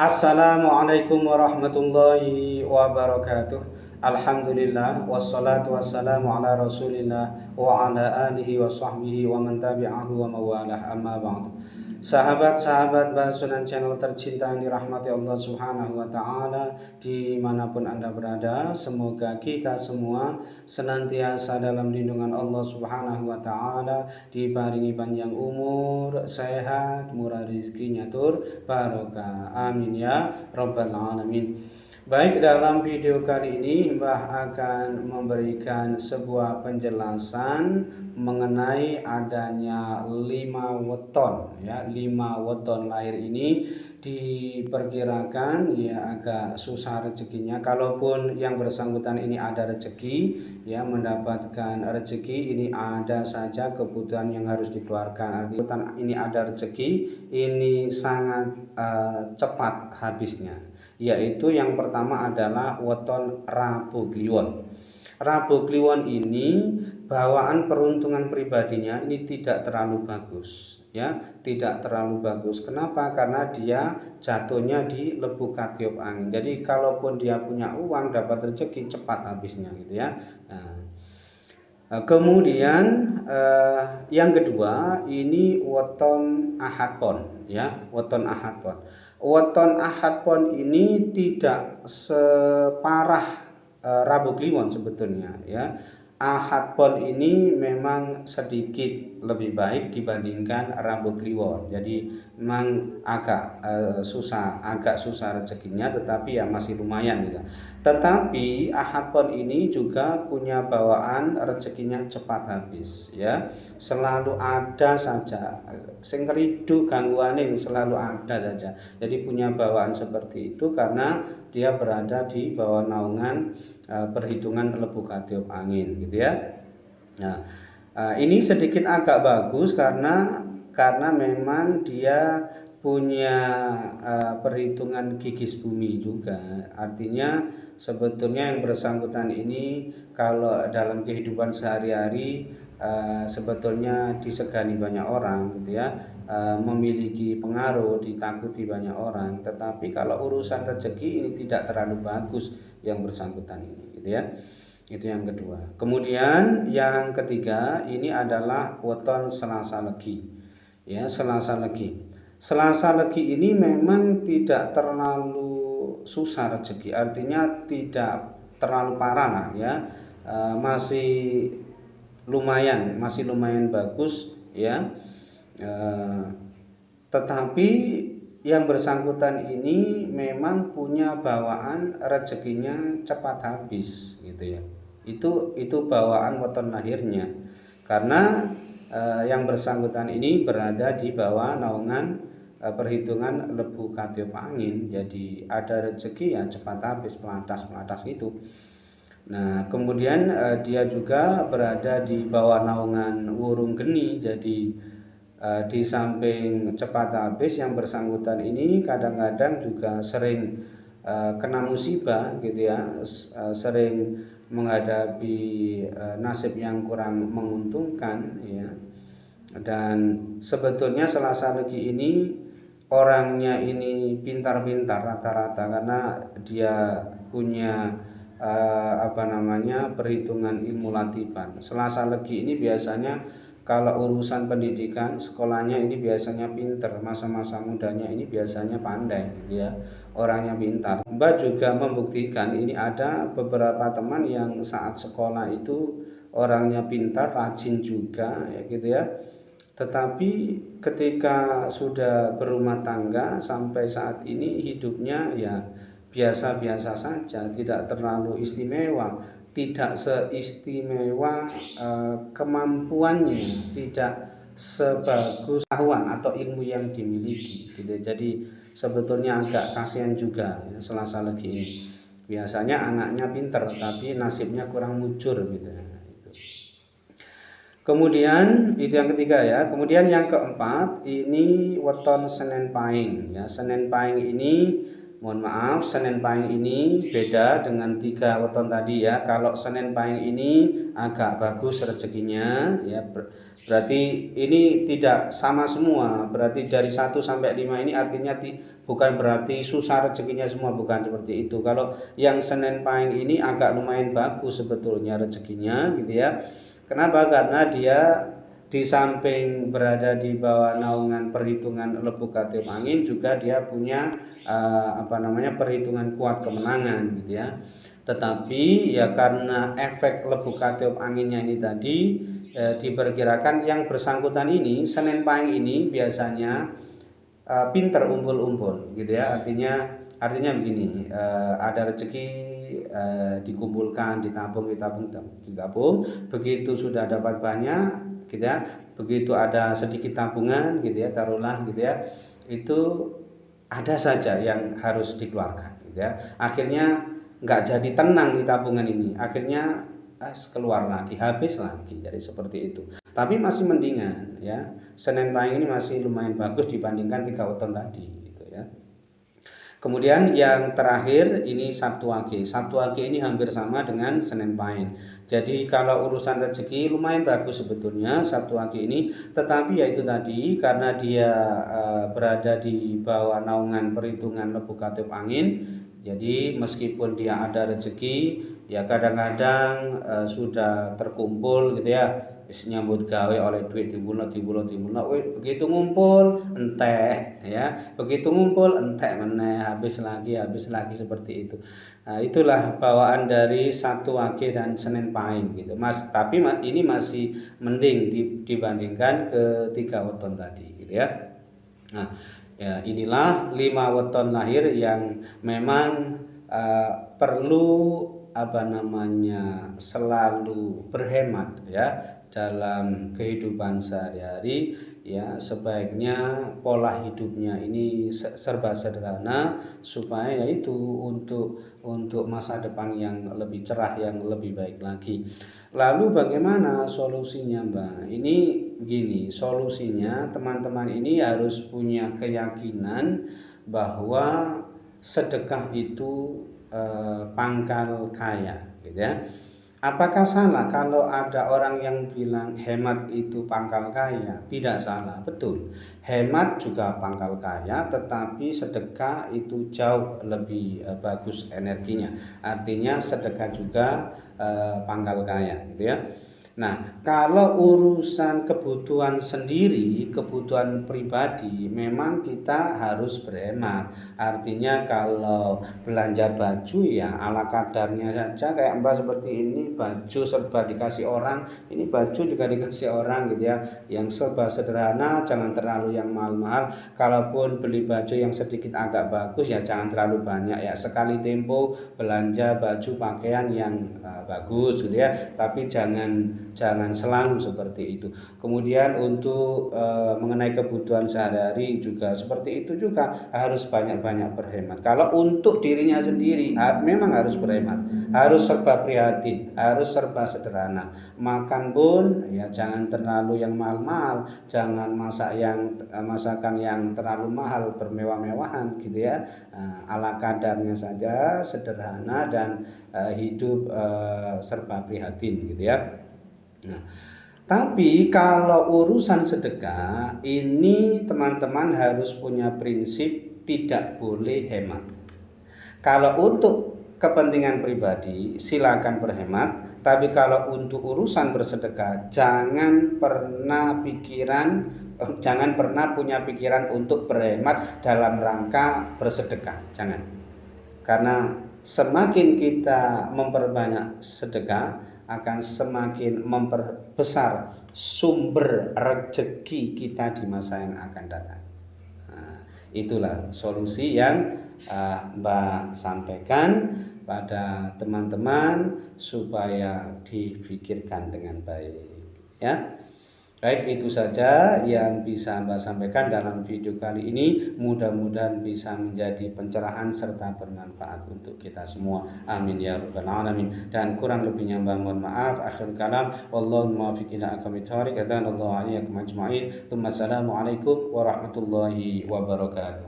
Assalamualaikum warahmatullahi wabarakatuh. Alhamdulillah wassalatu wassalamu ala Rasulillah wa ala alihi wa sahbihi wa man tabi'ahu wa mawalah, amma ba'd. Sahabat-sahabat Basunan Channel tercinta yang dirahmati Allah Subhanahu wa taala, dimanapun Anda berada, semoga kita semua senantiasa dalam lindungan Allah Subhanahu wa taala, dibaringi panjang umur, sehat, murah rezekinya tur barokah. Amin ya rabbal alamin. Baik, dalam video kali ini Mbah akan memberikan sebuah penjelasan mengenai adanya 5 weton ya. 5 weton lahir ini diperkirakan ya agak susah rezekinya, kalaupun yang bersangkutan ini ada rezeki ya, mendapatkan rezeki ini ada saja kebutuhan yang harus dikeluarkan. Artinya ini ada rezeki ini sangat cepat habisnya, yaitu yang pertama adalah weton Rabu Kliwon. Rabu Kliwon ini bawaan peruntungan pribadinya ini tidak terlalu bagus ya, tidak terlalu bagus. Kenapa? Karena dia jatuhnya di Lebu Katiup Angin. Jadi kalaupun dia punya uang, dapat rezeki, cepat habisnya gitu ya. Kemudian yang kedua ini weton Ahad Pon ya, weton Ahad Pon. Weton Ahad Pon ini tidak separah Rabu Kliwon sebetulnya ya. Ahad Pon ini memang sedikit lebih baik dibandingkan Rabu Kliwon. Jadi memang agak susah rezekinya, tetapi ya masih lumayan gitu. Tetapi Ahad Pon ini juga punya bawaan rezekinya cepat habis ya. Selalu ada saja sing keridu gangguane, selalu ada saja. Jadi punya bawaan seperti itu karena dia berada di bawah naungan perhitungan Lebu Katiup Angin gitu ya. Nah, ini sedikit agak bagus karena memang dia punya perhitungan gigis bumi juga. Artinya sebetulnya yang bersangkutan ini kalau dalam kehidupan sehari-hari sebetulnya disegani banyak orang gitu ya, memiliki pengaruh, ditakuti banyak orang. Tetapi kalau urusan rezeki ini tidak terlalu bagus yang bersangkutan ini gitu ya. Itu yang kedua. Kemudian yang ketiga ini adalah weton Selasa Legi ya. Selasa Legi ini memang tidak terlalu susah rezeki, artinya tidak terlalu parah lah ya, masih lumayan bagus ya. Tetapi yang bersangkutan ini memang punya bawaan rezekinya cepat habis gitu ya. Itu bawaan weton lahirnya, karena yang bersangkutan ini berada di bawah naungan perhitungan Lebu Katiup Angin. Jadi ada rezeki ya cepat habis, pelatas itu. Nah, kemudian dia juga berada di bawah naungan Wurung Geni. Jadi di samping cepat habis, yang bersangkutan ini kadang-kadang juga sering kena musibah gitu ya, sering menghadapi nasib yang kurang menguntungkan ya. Dan sebetulnya Selasa Legi ini orangnya ini pintar-pintar rata-rata, karena dia punya perhitungan ilmu latihan. Selasa Legi ini biasanya kalau urusan pendidikan sekolahnya ini biasanya pinter, masa-masa mudanya ini biasanya pandai gitu ya, orangnya pintar. Mbak juga membuktikan ini, ada beberapa teman yang saat sekolah itu orangnya pintar, rajin juga ya gitu ya. Tetapi ketika sudah berumah tangga sampai saat ini hidupnya ya biasa-biasa saja, tidak terlalu istimewa, tidak seistimewa kemampuannya, tidak sebagus pengetahuan atau ilmu yang dimiliki gitu. Jadi sebetulnya agak kasihan juga ya, Selasa Legi ini. Biasanya anaknya pinter tapi nasibnya kurang mujur gitu. Kemudian itu yang ketiga ya. Kemudian yang keempat ini weton Senen Pahing ya. Senen Pahing ini, mohon maaf, Senen Pahing ini beda dengan 3 weton tadi ya. Kalau Senen Pahing ini agak bagus rezekinya ya, Berarti ini tidak sama semua. Berarti dari 1 sampai 5 ini artinya bukan berarti susah rezekinya semua, bukan seperti itu. Kalau yang Senin Pahing ini agak lumayan bagus sebetulnya rezekinya gitu ya. Kenapa? Karena dia di samping berada di bawah naungan perhitungan Lebu Katiup Angin, juga dia punya perhitungan kuat kemenangan gitu ya. Tetapi ya karena efek Lebu Katiup Anginnya ini tadi, diperkirakan yang bersangkutan ini Senin Pahing ini biasanya pinter umpul-umpul gitu ya. Artinya begini, ada rezeki dikumpulkan, ditabung, begitu sudah dapat banyak gitu ya, begitu ada sedikit tabungan gitu ya, taruhlah gitu ya, itu ada saja yang harus dikeluarkan gitu ya. Akhirnya nggak jadi tenang di tabungan ini, akhirnya keluar lagi, habis lagi. Jadi seperti itu. Tapi masih mendingan ya. Senin Pahing ini masih lumayan bagus dibandingkan 3 weton tadi gitu ya. Kemudian yang terakhir ini Sabtu Wage. Sabtu Wage ini hampir sama dengan Senin Pahing. Jadi kalau urusan rezeki lumayan bagus sebetulnya Sabtu Wage ini, tetapi ya itu tadi karena dia berada di bawah naungan perhitungan Lebu Katiup Angin. Jadi meskipun dia ada rezeki, ya kadang-kadang sudah terkumpul gitu ya, nyambut gawe oleh duit timbulna, begitu ngumpul entek ya, begitu ngumpul entek meneh, habis lagi seperti itu. Nah, itulah bawaan dari Sabtu Wage dan Senin Pahing gitu Mas. Tapi ini masih mending dibandingkan ke 3 weton tadi gitu ya. Nah, ya inilah 5 weton lahir yang memang perlu selalu berhemat ya dalam kehidupan sehari-hari ya. Sebaiknya pola hidupnya ini serba sederhana supaya yaitu untuk masa depan yang lebih cerah, yang lebih baik lagi. Lalu bagaimana solusinya, Mbak? Ini gini, solusinya teman-teman ini harus punya keyakinan bahwa sedekah itu pangkal kaya gitu ya. Apakah salah kalau ada orang yang bilang hemat itu pangkal kaya? Tidak salah, betul. Hemat juga pangkal kaya, tetapi sedekah itu jauh lebih bagus energinya. Artinya sedekah juga pangkal kaya gitu ya. Nah, kalau urusan kebutuhan sendiri, kebutuhan pribadi, memang kita harus berhemat. Artinya kalau belanja baju ya ala kadarnya saja, kayak Mbak seperti ini, baju serba dikasih orang, ini baju juga dikasih orang gitu ya. Yang serba sederhana, jangan terlalu yang mahal-mahal. Kalaupun beli baju yang sedikit agak bagus ya jangan terlalu banyak ya. Sekali tempo belanja baju pakaian yang bagus gitu ya, tapi jangan selalu seperti itu. Kemudian untuk mengenai kebutuhan sehari-hari juga seperti itu, juga harus banyak-banyak berhemat. Kalau untuk dirinya sendiri memang harus berhemat, harus serba prihatin, harus serba sederhana. Makan pun ya jangan terlalu yang mahal-mahal, jangan masakan yang terlalu mahal bermewah-mewahan gitu ya. Ala kadarnya saja, sederhana, dan hidup serba prihatin gitu ya. Nah, tapi kalau urusan sedekah ini teman-teman harus punya prinsip tidak boleh hemat. Kalau untuk kepentingan pribadi silakan berhemat, tapi kalau untuk urusan bersedekah jangan pernah punya pikiran untuk berhemat dalam rangka bersedekah, jangan. Karena semakin kita memperbanyak sedekah akan semakin memperbesar sumber rezeki kita di masa yang akan datang. Nah, itulah solusi yang Mbak sampaikan pada teman-teman supaya dipikirkan dengan baik ya. Baik, itu saja yang bisa Mbak sampaikan dalam video kali ini. Mudah-mudahan bisa menjadi pencerahan serta bermanfaat untuk kita semua. Amin ya rabbal alamin. Dan kurang lebihnya Mbak mohon maaf. Akhir kalam, wallahu muwaffiq ila aqwamit thoriq. Adzanallahu alaikum ajma'in. Assalamualaikum warahmatullahi wabarakatuh.